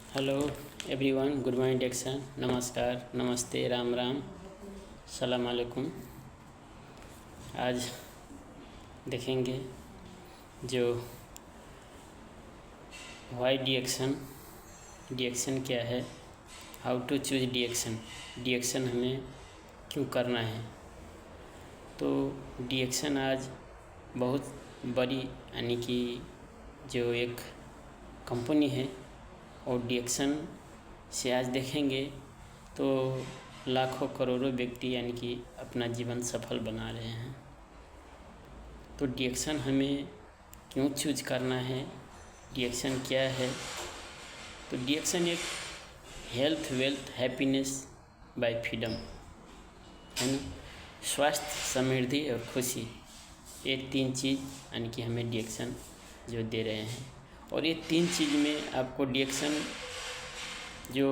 Hello everyone, good morning diction. नमस्कार, नमस्ते, राम राम, सलाम अलैकुम। आज देखेंगे जो वाई डीएक्शन क्या है, हाउ टू चूज डीएक्शन हमें क्यों करना है। तो डीएक्शन आज बहुत बड़ी यानी कि जो एक कंपनी है और डीएक्शन से आज देखेंगे तो लाखों करोड़ों व्यक्ति यानी कि अपना जीवन सफल बना रहे हैं। तो डीएक्शन हमें क्यों चूज करना है, डीएक्शन क्या है। तो डीएक्शन एक health, wealth, happiness bye freedom है ना। स्वास्थ्य, समृद्धि और खुशी, ये तीन चीज़ यानी कि हमें डीएक्शन जो दे रहे हैं। और ये तीन चीज़ में आपको डीएक्शन जो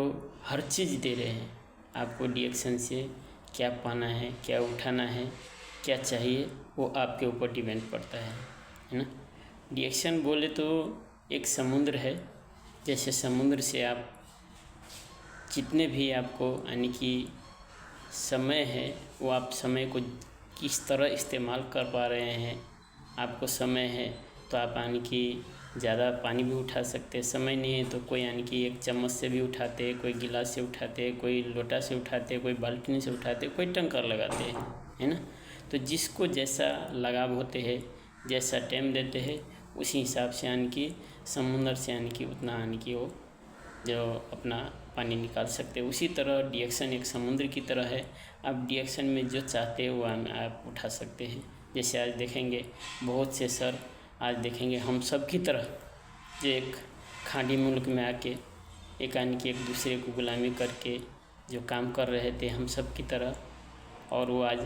हर चीज़ दे रहे हैं, आपको डीएक्शन से क्या पाना है, क्या उठाना है, क्या चाहिए, वो आपके ऊपर डिपेंड पड़ता है ना। डीएक्शन बोले तो एक समुद्र है। जैसे समुद्र से आप जितने भी आपको यानी कि समय है, वो आप समय को किस तरह इस्तेमाल कर पा रहे हैं। आपको समय है तो आप यानी कि ज़्यादा पानी भी उठा सकते हैं, समय नहीं है तो कोई यानी कि एक चम्मच से भी उठाते हैं, कोई गिलास से उठाते हैं, कोई लोटा से उठाते हैं, कोई बाल्टी से उठाते हैं, कोई टंकर लगाते हैं, है ना। तो जिसको जैसा लगाव होते हैं, जैसा टाइम देते हैं, उसी हिसाब से यानी कि समुद्र से यानी कि उतना यानी कि वो जो अपना पानी निकाल सकते हैं। उसी तरह डीएक्शन एक समुद्र की तरह है। आप डीएक्शन में जो चाहते हैं वो आप उठा सकते हैं। जैसे आज देखेंगे बहुत से सर आज देखेंगे हम सब की तरह जो एक खाड़ी मुल्क में आके एक यानी कि एक दूसरे को गुलामी करके जो काम कर रहे थे हम सब की तरह, और वो आज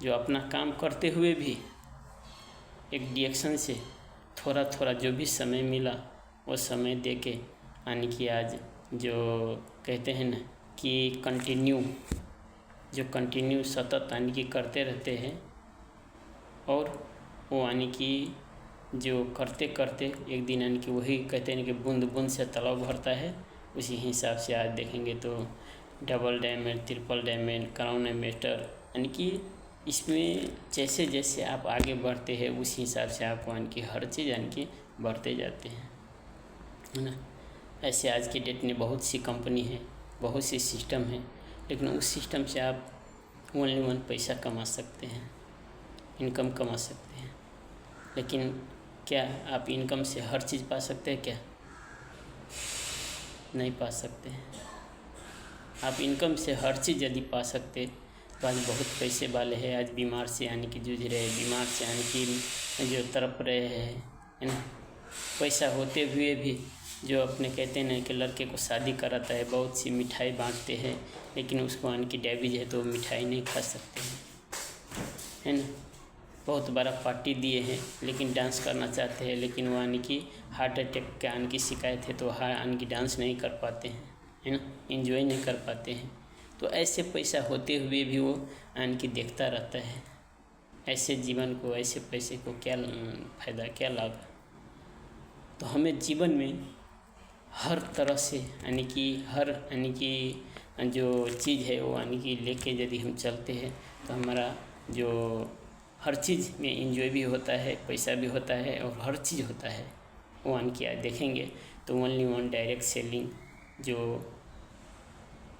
जो अपना काम करते हुए भी एक डीएक्शन से थोड़ा थोड़ा जो भी समय मिला वो समय दे के यानी कि आज जो कहते हैं ना कि कंटिन्यू सतत यानी कि करते रहते हैं। और वो यानी कि जो करते करते एक दिन यानी कि वही कहते हैं कि बूंद बूंद से तालाब भरता है। उसी हिसाब से आज देखेंगे तो double diamond, triple diamond, crown ambassador यानी कि इसमें जैसे जैसे आप आगे बढ़ते हैं उसी हिसाब से आप यानी कि हर चीज़ यानी कि बढ़ते जाते हैं, है ना। ऐसे आज की डेट में बहुत सी कंपनी है, बहुत सी सिस्टम है, लेकिन उस सिस्टम से आप ओनली पैसा कमा सकते हैं, इनकम कमा सकते हैं। लेकिन क्या आप इनकम से हर चीज़ पा सकते हैं? क्या नहीं पा सकते हैं। आप इनकम से हर चीज़ यदि पा सकते तो आज बहुत पैसे वाले हैं आज बीमार से यानी कि जूझ रहे हैं, बीमार से यानी कि जो तड़प रहे हैं, है ना। पैसा होते हुए भी जो अपने कहते हैं कि लड़के को शादी कराता है, बहुत सी मिठाई बांटते हैं, लेकिन उसको यानी कि डायबिटीज है तो मिठाई नहीं खा सकते हैं, है ना। बहुत बड़ा पार्टी दिए हैं लेकिन डांस करना चाहते हैं, लेकिन वो यानी कि हार्ट अटैक के आने की शिकायत है तो यानी कि डांस नहीं कर पाते हैं, है ना, एंजॉय नहीं कर पाते हैं। तो ऐसे पैसा होते हुए भी वो यानी कि देखता रहता है। ऐसे जीवन को, ऐसे पैसे को क्या फ़ायदा, क्या लाभ। तो हमें जीवन में हर तरह से यानी कि हर यानी कि जो चीज़ है वो यानी कि लेके यदि हम चलते हैं तो हमारा जो हर चीज़ में एंजॉय भी होता है, पैसा भी होता है और हर चीज़ होता है। वो यानी कि देखेंगे तो ओनली वन डायरेक्ट सेलिंग जो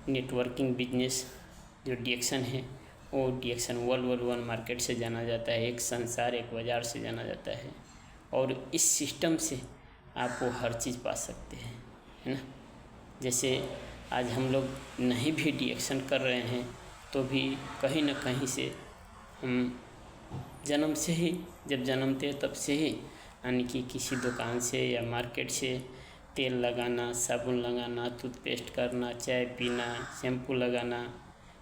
नेटवर्किंग बिजनेस जो डीएक्शन है, वो डीएक्शन वर्ल्ड वन मार्केट से जाना जाता है, एक संसार, एक बाज़ार से जाना जाता है। और इस सिस्टम से आप वो हर चीज़ पा सकते हैं, है ना। जैसे आज हम लोग नहीं भी डीएक्शन कर रहे हैं तो भी कहीं ना कहीं से हम जन्म से ही, जब जन्मते तब से ही यानी कि किसी दुकान से या मार्केट से तेल लगाना, साबुन लगाना, टूथपेस्ट करना, चाय पीना, शैम्पू लगाना,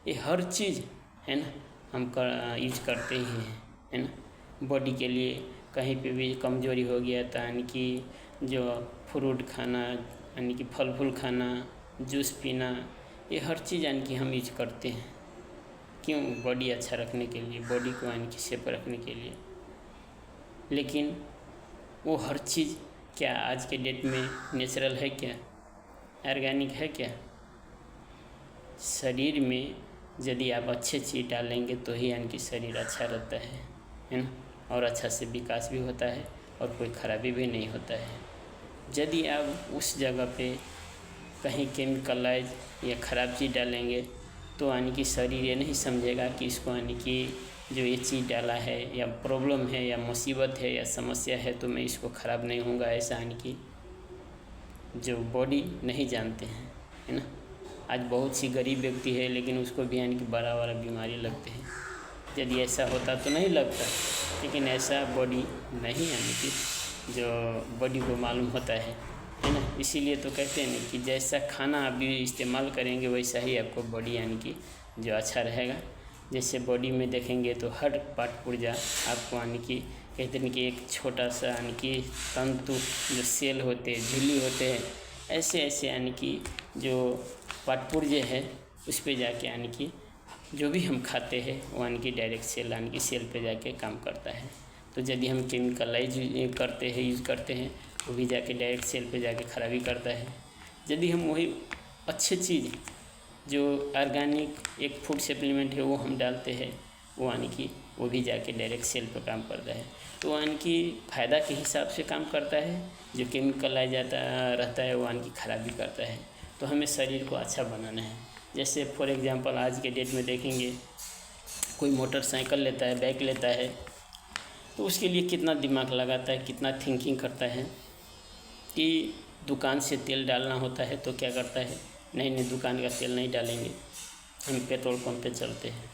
ये हर चीज़ है ना हम यूज करते ही हैं, है ना। बॉडी के लिए कहीं पे भी कमज़ोरी हो गया तो यानी कि जो फ्रूट खाना, यानी कि फल फूल खाना, जूस पीना, ये हर चीज़ यानी कि हम यूज करते हैं। क्यों? बॉडी अच्छा रखने के लिए, बॉडी को यानी कि सेफ रखने के लिए। लेकिन वो हर चीज़ क्या आज के डेट में नेचुरल है? क्या ऑर्गेनिक है क्या? शरीर में यदि आप अच्छे चीज़ डालेंगे तो ही यानी कि शरीर अच्छा रहता है ना, और अच्छा से विकास भी होता है और कोई खराबी भी नहीं होता है। यदि आप उस जगह पे कहीं केमिकलाइज या ख़राब चीज़ डालेंगे तो यानी कि शरीर ये नहीं समझेगा कि इसको यानी कि जो ये चीज़ डाला है या प्रॉब्लम है या मुसीबत है या समस्या है तो मैं इसको ख़राब नहीं होऊंगा, ऐसा यानी कि जो बॉडी नहीं जानते हैं, है ना। आज बहुत सी गरीब व्यक्ति है लेकिन उसको भी यानी कि बड़ा बड़ा बीमारी लगते हैं। यदि ऐसा होता तो नहीं लगता, लेकिन ऐसा बॉडी नहीं यानी कि जो बॉडी को मालूम होता है ना। इसीलिए तो कहते हैं ना कि जैसा खाना आप भी इस्तेमाल करेंगे वैसा ही आपको बॉडी यानी कि जो अच्छा रहेगा। जैसे बॉडी में देखेंगे तो हर पार्ट पुर्जा आपको यानी कि कहते हैं कि एक छोटा सा यानी कि तंतु जो सेल होते हैं, झिल्ली होते हैं, ऐसे ऐसे यानी कि जो पार्ट पुर्जे है उस पे जाके यानी कि जो भी हम खाते हैं वो यानी कि डायरेक्ट सेल यानी कि सेल पे जाके काम करता है। तो यदि हम केमिकलाइज करते हैं, यूज़ करते हैं, वो भी जाके डायरेक्ट सेल पे जाके खराबी करता है। यदि हम वही अच्छे चीज़ जो ऑर्गेनिक एक फूड सप्लीमेंट है वो हम डालते हैं, वो यानी कि वो भी जाके डायरेक्ट सेल पे काम करता है। तो यानी कि फ़ायदा के हिसाब से काम करता है। जो केमिकलाइज जाता रहता है वो यानी कि खराबी करता है। तो हमें शरीर को अच्छा बनाना है। जैसे फॉर एग्जांपल आज के डेट में देखेंगे कोई मोटरसाइकिल लेता है, बाइक लेता है, तो उसके लिए कितना दिमाग लगाता है, कितना थिंकिंग करता है कि दुकान से तेल डालना होता है तो क्या करता है, नहीं दुकान का तेल नहीं डालेंगे, हम पेट्रोल पंप पे चलते हैं।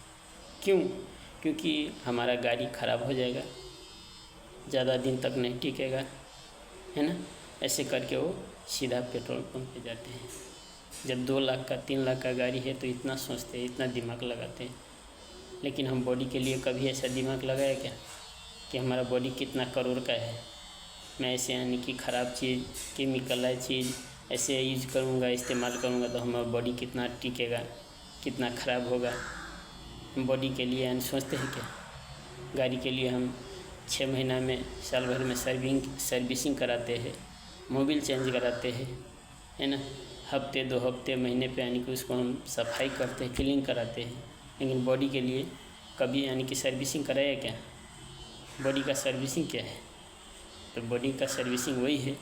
क्यों? क्योंकि हमारा गाड़ी ख़राब हो जाएगा, ज़्यादा दिन तक नहीं टिकेगा, है ना। ऐसे करके वो सीधा पेट्रोल पंप पे जाते हैं। जब 2 लाख का 3 लाख का गाड़ी है तो इतना सोचते हैं, इतना दिमाग लगाते हैं। लेकिन हम बॉडी के लिए कभी ऐसा दिमाग लगाया क्या कि हमारा बॉडी कितना करोड़ का है, मैं ऐसे यानी कि ख़राब चीज़, केमिकल चीज़ ऐसे यूज करूँगा, इस्तेमाल करूँगा तो हमारा बॉडी कितना टिकेगा, कितना ख़राब होगा। बॉडी के लिए यानी सोचते हैं क्या? गाड़ी के लिए हम 6 महीना में, साल भर में सर्विसिंग कराते हैं, मोबिल चेंज कराते हैं, है ना। हफ्ते 2 हफ्ते महीने पे यानी कि उसको हम सफाई करते हैं, क्लीन कराते हैं। लेकिन बॉडी के लिए कभी यानी कि सर्विसिंग कराया क्या? बॉडी का सर्विसिंग क्या है? तो बॉडी का सर्विसिंग वही है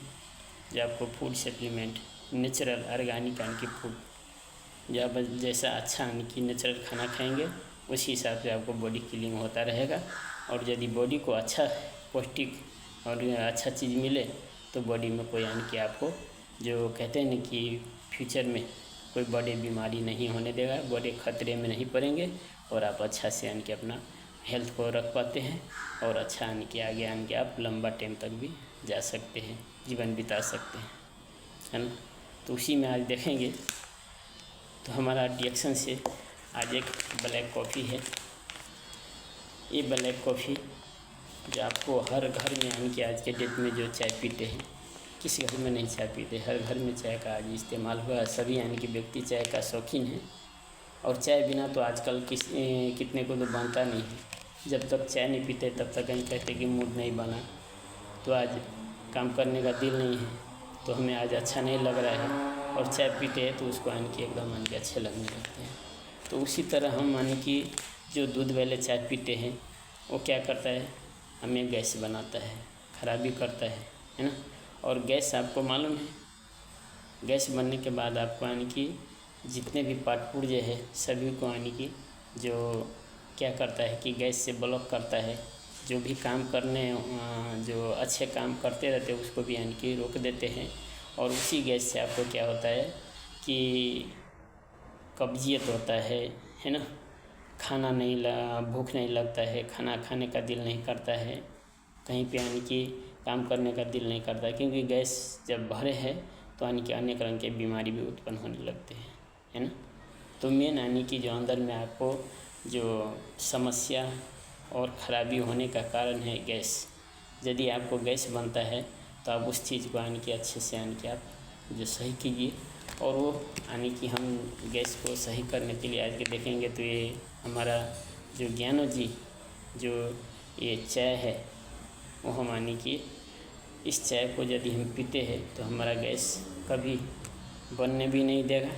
जो आपको फूड सप्लीमेंट, नेचुरल ऑर्गेनिक यानी कि फूड, जो आप जैसा अच्छा यानी कि नेचुरल खाना खाएंगे उसी हिसाब से आपको बॉडी क्लीन होता रहेगा। और यदि बॉडी को अच्छा पौष्टिक और अच्छा चीज़ मिले तो बॉडी में कोई यानी कि आपको जो कहते हैं ना कि फ्यूचर में कोई बड़ी बीमारी नहीं होने देगा, बड़े खतरे में नहीं पड़ेंगे और आप अच्छा से यानी कि अपना हेल्थ को रख पाते हैं और अच्छा यानी कि आगे यानी कि आप लंबा टाइम तक भी जा सकते हैं, जीवन बिता सकते हैं, है ना। तो उसी में आज देखेंगे तो हमारा डिएक्शन से आज एक ब्लैक कॉफ़ी है। ये ब्लैक कॉफ़ी जो आपको हर घर में यानी कि आज के डेट में जो चाय पीते हैं, किसी घर में नहीं चाय पीते, हर घर में चाय का आज इस्तेमाल हुआ है। सभी यानी कि व्यक्ति चाय का शौकीन है और चाय बिना तो आजकल कितने को तो बनता नहीं है। जब तक चाय नहीं पीते तब तक कहीं कहते कि मूड नहीं बना, तो आज काम करने का दिल नहीं है, तो हमें आज अच्छा नहीं लग रहा है। और चाय पीते हैं तो उसको यानी कि एकदम यानी कि अच्छे लगने लगते हैं। तो उसी तरह हम यानी कि जो दूध वाले चाय पीते हैं वो क्या करता है, हमें गैस बनाता है, खराबी करता है ना। और गैस आपको मालूम है, गैस बनने के बाद आपको यानी कि जितने भी पार्ट पुर्जे हैं सभी को यानी कि जो क्या करता है कि गैस से ब्लॉक करता है। जो भी काम करने जो अच्छे काम करते रहते हैं उसको भी यानी कि रोक देते हैं। और उसी गैस से आपको क्या होता है कि कब्जियत होता है ना। खाना भूख नहीं लगता है, खाना खाने का दिल नहीं करता है, कहीं पे यानी कि काम करने का दिल नहीं करता है, क्योंकि गैस जब भरे है तो यानी कि अनेक रंग के बीमारी भी उत्पन्न होने लगते हैं, है ना। तो मेन यानी कि जो अंदर में आपको जो समस्या और ख़राबी होने का कारण है गैस। यदि आपको गैस बनता है तो आप उस चीज़ को यानी कि अच्छे से यानी कि आप जो सही कीजिए। और वो यानी कि हम गैस को सही करने के लिए आज के देखेंगे तो ये हमारा जो ज्ञानो जी जो ये चाय है वो हम यानी कि इस चाय को यदि हम पीते हैं तो हमारा गैस कभी बनने भी नहीं देगा,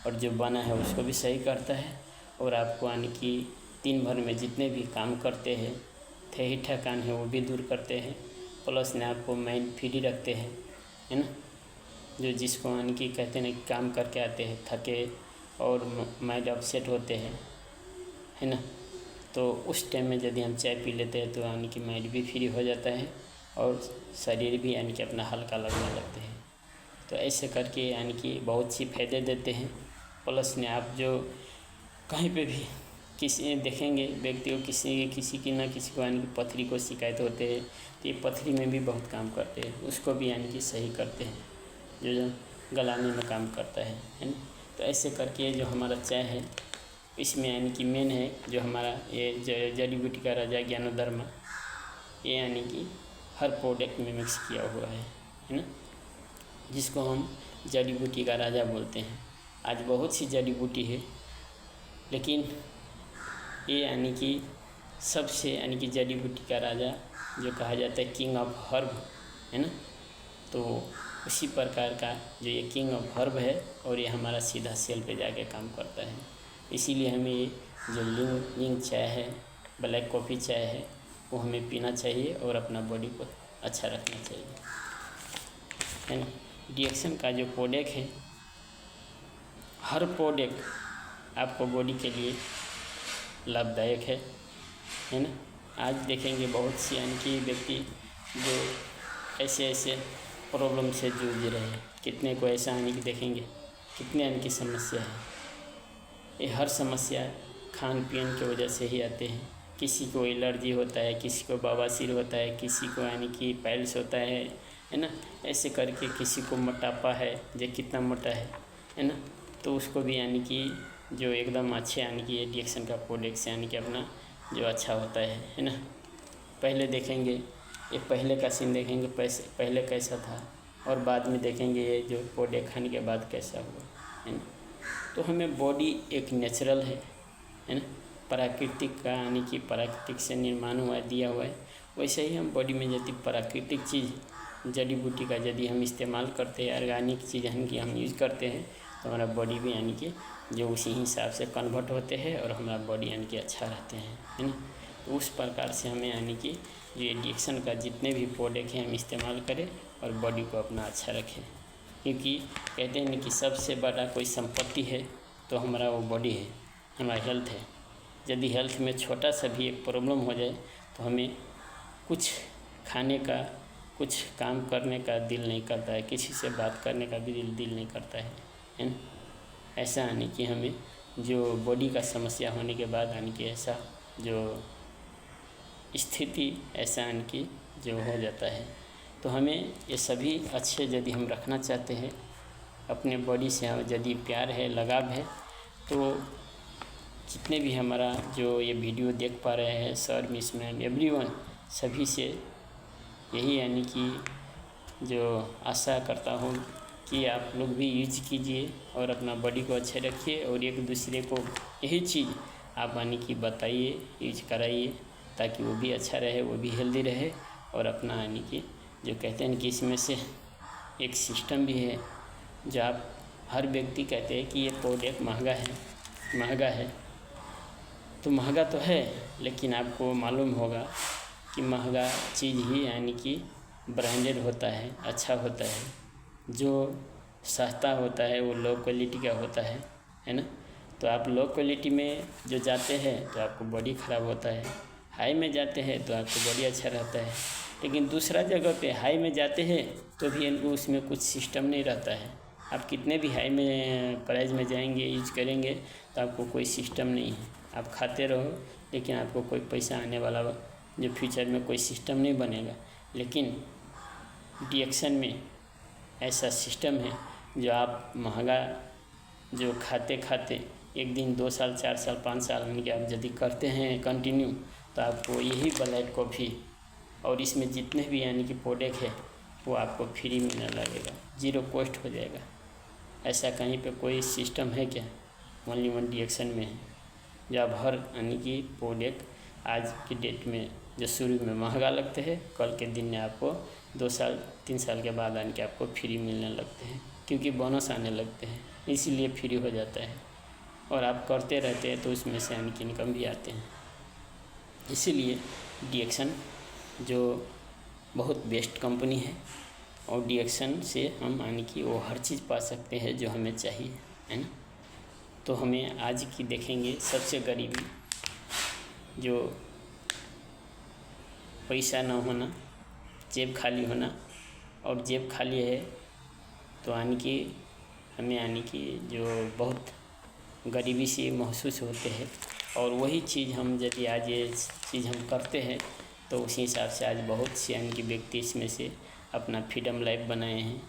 और जो बना है उसको भी सही करता है। और आपको यानी कि दिन भर में जितने भी काम करते हैं, थही थकान है वो भी दूर करते हैं, प्लस ने आपको माइंड फ्री रखते हैं, है ना। जो जिसको यानी कि कहते हैं ना, काम करके आते हैं थके और माइंड अपसेट होते हैं, है ना। तो उस टाइम में यदि हम चाय पी लेते हैं तो यानी कि माइंड भी फ्री हो जाता है और शरीर भी यानी कि अपना हल्का लगने लगते हैं। तो ऐसे करके यानी कि बहुत सी फ़ायदे देते हैं। प्लस ने आप जो कहीं पे भी किसी देखेंगे व्यक्ति को किसी की ना किसी को यानी कि पथरी को शिकायत होते हैं, तो ये पथरी में भी बहुत काम करते हैं, उसको भी यानी कि सही करते हैं, जो गलाने में काम करता है ना। तो ऐसे करके जो हमारा चाय है इसमें यानी कि मेन है जो हमारा ये जड़ी बूटी का राजा ज्ञानोधर्मा, ये यानी कि हर प्रोडक्ट में मिक्स किया हुआ है ना, जिसको हम जड़ी बूटी का राजा बोलते हैं। आज बहुत सी जड़ी बूटी है, लेकिन ये यानी कि सबसे यानी कि जड़ी बूटी का राजा जो कहा जाता है किंग ऑफ हर्ब, है ना। तो उसी प्रकार का जो ये किंग ऑफ हर्ब है, और ये हमारा सीधा सेल पे जाके काम करता है। इसीलिए हमें ये जो लिंग चाय है, ब्लैक कॉफ़ी चाय है, वो हमें पीना चाहिए और अपना बॉडी को अच्छा रखना चाहिए, है ना। डिएक्शन का जो प्रोडक्ट है, हर प्रोडक्ट आपको बॉडी के लिए लाभदायक है ना। आज देखेंगे बहुत सी यानी कि व्यक्ति जो ऐसे प्रॉब्लम से जूझ रहे हैं, कितने को ऐसा यानी कि देखेंगे कितने यानी कि समस्या है। ये हर समस्या खान पीन की वजह से ही आते हैं। किसी को एलर्जी होता है, किसी को बवासीर होता है, किसी को यानी कि पाइल्स होता है ना। ऐसे करके किसी को मोटापा है, जो कितना मोटा है ना। तो उसको भी यानी कि जो एकदम अच्छे यानी कि डिएक्शन का प्रोडक्ट से यानी कि अपना जो अच्छा होता है ना। पहले देखेंगे ये पहले का सीन देखेंगे पहले कैसा था, और बाद में देखेंगे ये जो प्रोडक्ट खाने के बाद कैसा हुआ, है ना। तो हमें बॉडी एक नेचुरल है ना, प्राकृतिक का यानी कि प्राकृतिक से निर्माण हुआ दिया हुआ है। वैसे ही हम बॉडी में यदि प्राकृतिक चीज़ जड़ी बूटी का यदि हम इस्तेमाल करते हैं, ऑर्गेनिक चीज़ यानी कि हम यूज़ करते हैं, तो हमारा बॉडी भी यानी कि जो उसी हिसाब से कन्वर्ट होते हैं और हमारा बॉडी यानी कि अच्छा रहते हैं, है ना। तो उस प्रकार से हमें यानी कि ये डिएक्शन का जितने भी प्रोडक्ट हैं हम इस्तेमाल करें और बॉडी को अपना अच्छा रखें, क्योंकि कहते हैं कि सबसे बड़ा कोई संपत्ति है तो हमारा वो बॉडी है, हमारा हेल्थ है। यदि हेल्थ में छोटा सा भी एक प्रॉब्लम हो जाए तो हमें कुछ खाने का, कुछ काम करने का दिल नहीं करता है, किसी से बात करने का भी दिल नहीं करता है ना। ऐसा यानी कि हमें जो बॉडी का समस्या होने के बाद यानी कि ऐसा जो स्थिति ऐसा यानी कि जो हो जाता है, तो हमें ये सभी अच्छे यदि हम रखना चाहते हैं, अपने बॉडी से यदि प्यार है, लगाव है, तो जितने भी हमारा जो ये वीडियो देख पा रहे हैं सर, मिस मैम, एवरीवन, सभी से यही यानी कि जो आशा करता हूँ कि आप लोग भी यूज कीजिए और अपना बॉडी को अच्छे रखिए, और एक दूसरे को यही चीज़ आप यानी कि बताइए, यूज कराइए, ताकि वो भी अच्छा रहे, वो भी हेल्दी रहे, और अपना यानी कि जो कहते हैं कि इसमें से एक सिस्टम भी है जो आप हर व्यक्ति कहते हैं कि ये प्रोडक्ट महंगा है, तो महंगा तो है, लेकिन आपको मालूम होगा कि महंगा चीज़ ही यानी कि ब्रांडेड होता है, अच्छा होता है। जो सस्ता होता है वो लो क्वालिटी का होता है ना। तो आप लो क्वालिटी में जो जाते हैं तो आपको बॉडी ख़राब होता है, हाई में जाते हैं तो आपको बॉडी अच्छा रहता है। लेकिन दूसरा जगह पे हाई में जाते हैं तो भी इनको उसमें कुछ सिस्टम नहीं रहता है। आप कितने भी हाई में प्राइस में जाएंगे, यूज करेंगे, तो आपको कोई सिस्टम नहीं है। आप खाते रहो, लेकिन आपको कोई पैसा आने वाला जो फ्यूचर में कोई सिस्टम नहीं बनेगा। लेकिन डिएक्शन में ऐसा सिस्टम है जो आप महंगा जो खाते खाते एक दिन 2 साल 4 साल 5 साल यानी कि आप यदि करते हैं कंटिन्यू, तो आपको यही ब्लैक कॉफ़ी और इसमें जितने भी यानी कि प्रोडक्ट है वो आपको फ्री मिलने लगेगा, 0 कॉस्ट हो जाएगा। ऐसा कहीं पे कोई सिस्टम है क्या? ओनली वन डिएक्शन में है, जो आप हर यानी कि प्रोडक्ट आज की डेट में जो शुरू में महंगा लगते हैं, कल के दिन में आपको 2 साल 3 साल के बाद आने के आपको फ्री मिलने लगते हैं, क्योंकि बोनस आने लगते हैं, इसीलिए फ्री हो जाता है। और आप करते रहते हैं तो उसमें से यानी कि इनकम भी आते हैं। इसीलिए डीएक्शन जो बहुत बेस्ट कंपनी है, और डीएक्शन से हम यानी कि वो हर चीज़ पा सकते हैं जो हमें चाहिए, है ना। तो हमें आज की देखेंगे सबसे गरीबी, जो पैसा ना होना, जेब खाली होना। और जेब खाली है तो यानी कि हमें यानी कि जो बहुत गरीबी से महसूस होते हैं, और वही चीज़ हम यदि आज ये चीज़ हम करते हैं तो उसी हिसाब से आज बहुत से यानी कि व्यक्ति इसमें से अपना फ्रीडम लाइफ बनाए हैं,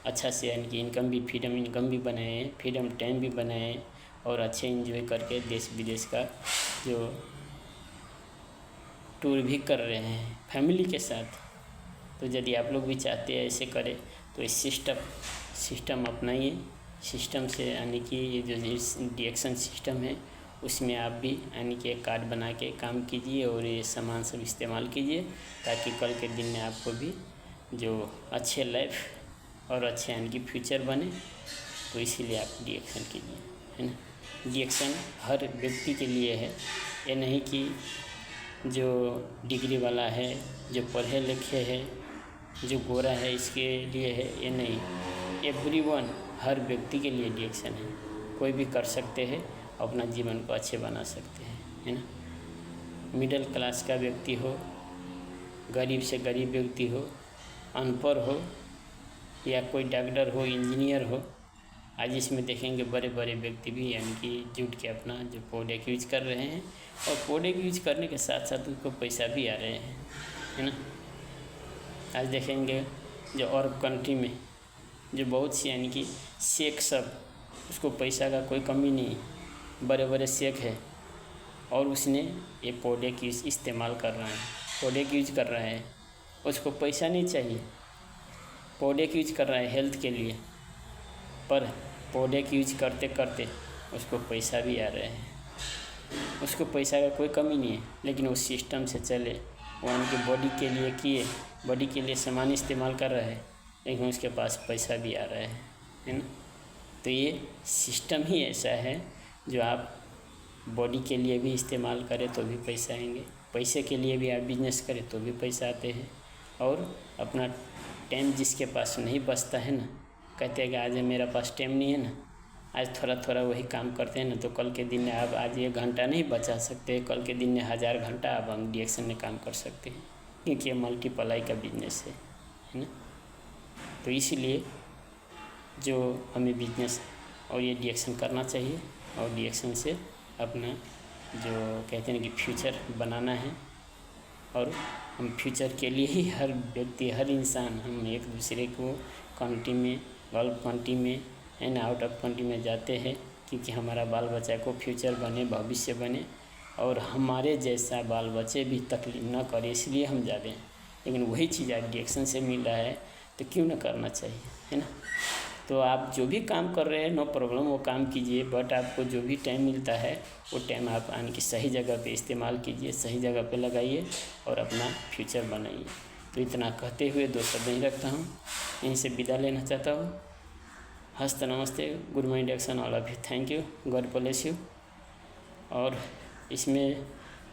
अच्छा से यानी कि इनकम भी फ्रीडम इनकम भी बनाए हैं, फ्रीडम टाइम भी बनाए हैं, और अच्छे एंजॉय करके देश विदेश का जो टूर भी कर रहे हैं फैमिली के साथ। तो यदि आप लोग भी चाहते हैं ऐसे करें तो इस सिस्टम अपनाइए। सिस्टम से यानी कि ये जो डीएक्शन सिस्टम है उसमें आप भी यानी कि एक कार्ड बना के काम कीजिए और ये सामान सब इस्तेमाल कीजिए, ताकि कल के दिन में आपको भी जो अच्छे लाइफ और अच्छे यानी कि फ्यूचर बने। तो इसीलिए आप डीएक्शन कीजिए, है ना। डीएक्शन हर व्यक्ति के लिए है, ये नहीं कि जो डिग्री वाला है, जो पढ़े लिखे है, जो गोरा है इसके लिए है, ये नहीं। एवरीवन, हर व्यक्ति के लिए डीएक्शन है। कोई भी कर सकते हैं, अपना जीवन को अच्छे बना सकते हैं, है ना। मिडिल क्लास का व्यक्ति हो, गरीब से गरीब व्यक्ति हो, अनपढ़ हो, या कोई डॉक्टर हो, इंजीनियर हो, आज इसमें देखेंगे बड़े बड़े व्यक्ति भी यानी कि जुट के अपना जो प्रोडक्ट यूज कर रहे हैं, और प्रोडक्ट यूज करने के साथ साथ उसको पैसा भी आ रहे हैं, है ना। आज देखेंगे जो और कंट्री में जो बहुत सी यानी कि शेख सब, उसको पैसा का कोई कमी नहीं, बड़े बड़े शेख है, और उसने ये प्रोडक्ट यूज इस्तेमाल कर रहा है, प्रोडक्ट यूज कर रहा है, उसको पैसा नहीं चाहिए, प्रोडक्ट यूज कर रहा है हेल्थ के लिए, पर प्रोडक्ट यूज करते करते उसको पैसा भी आ रहा है, उसको पैसा का कोई कमी नहीं है। लेकिन उस सिस्टम से चले, वो उनकी बॉडी के लिए किए, बॉडी के लिए सामान इस्तेमाल कर रहा है, लेकिन उसके पास पैसा भी आ रहा है ना। तो ये सिस्टम ही ऐसा है, जो आप बॉडी के लिए भी इस्तेमाल करें तो भी पैसा आएंगे, पैसे के लिए भी आप बिजनेस करें तो भी पैसा आते हैं। और अपना टाइम जिसके पास नहीं बचता है ना, कहते हैं कि आज मेरा पास टाइम नहीं है ना, आज थोड़ा थोड़ा वही काम करते हैं ना, तो कल के दिन में आप आज 1 घंटा नहीं बचा सकते, कल के दिन में 1000 घंटा आप हम डीएक्शन में काम कर सकते हैं, क्योंकि ये मल्टीप्लाई का बिजनेस है ना। तो इसीलिए जो हमें बिजनेस और ये डीएक्शन करना चाहिए, और डीएक्शन से अपना जो कहते हैं कि फ्यूचर बनाना है। और हम फ्यूचर के लिए ही हर व्यक्ति, हर इंसान, हम एक दूसरे को कंट्री में, गल्फ कंट्री में एंड आउट ऑफ कंट्री में जाते हैं, क्योंकि हमारा बाल बच्चा को फ्यूचर बने, भविष्य बने, और हमारे जैसा बाल बच्चे भी तकलीफ ना करे, इसलिए हम जा रहे हैं। लेकिन वही चीज़ आज डीएक्शन से मिल रहा है, तो क्यों ना करना चाहिए, है ना। तो आप जो भी काम कर रहे हैं, नो प्रॉब्लम, वो काम कीजिए, बट आपको जो भी टाइम मिलता है वो टाइम आप आने की सही जगह पे इस्तेमाल कीजिए, सही जगह पे लगाइए, और अपना फ्यूचर बनाइए। तो इतना कहते हुए 2 शब्द नहीं रखता हूँ, यहीं से विदा लेना चाहता हूँ। हस्त नमस्ते, गुड मॉर्निंग डीएक्शन all of you, thank you, God bless you. और इसमें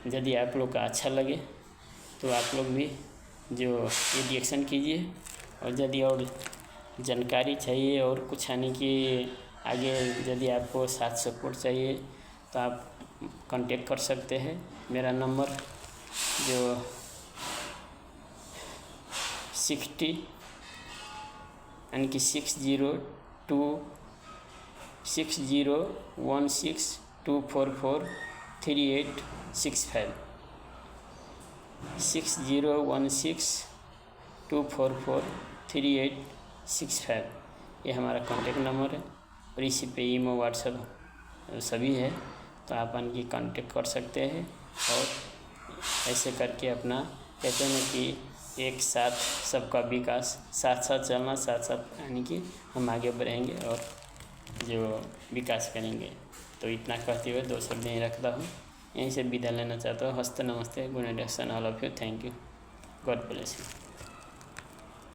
यदि आप लोग का अच्छा लगे तो आप लोग भी जो ये डीएक्शन कीजिए, और यदि और जानकारी चाहिए और कुछ आने की आगे यदि आपको साथ सपोर्ट चाहिए तो आप कांटेक्ट कर सकते हैं। मेरा नंबर जो 60 यानी कि 6016244385 6016244385 ये हमारा कांटेक्ट नंबर है, और इसी पे ईमो व्हाट्सएप सभी है, तो आप इनकी कांटेक्ट कर सकते हैं। और ऐसे करके अपना कहते हैं कि एक साथ सबका विकास, साथ साथ चलना, साथ साथ यानी कि हम आगे बढ़ेंगे और जो विकास करेंगे। तो इतना कहते हुए 2 शब्द नहीं रखता हूँ। यहीं से विदा लेना चाहता हूँ। हस्ते नमस्ते, good night all of you, thank you, God bless you.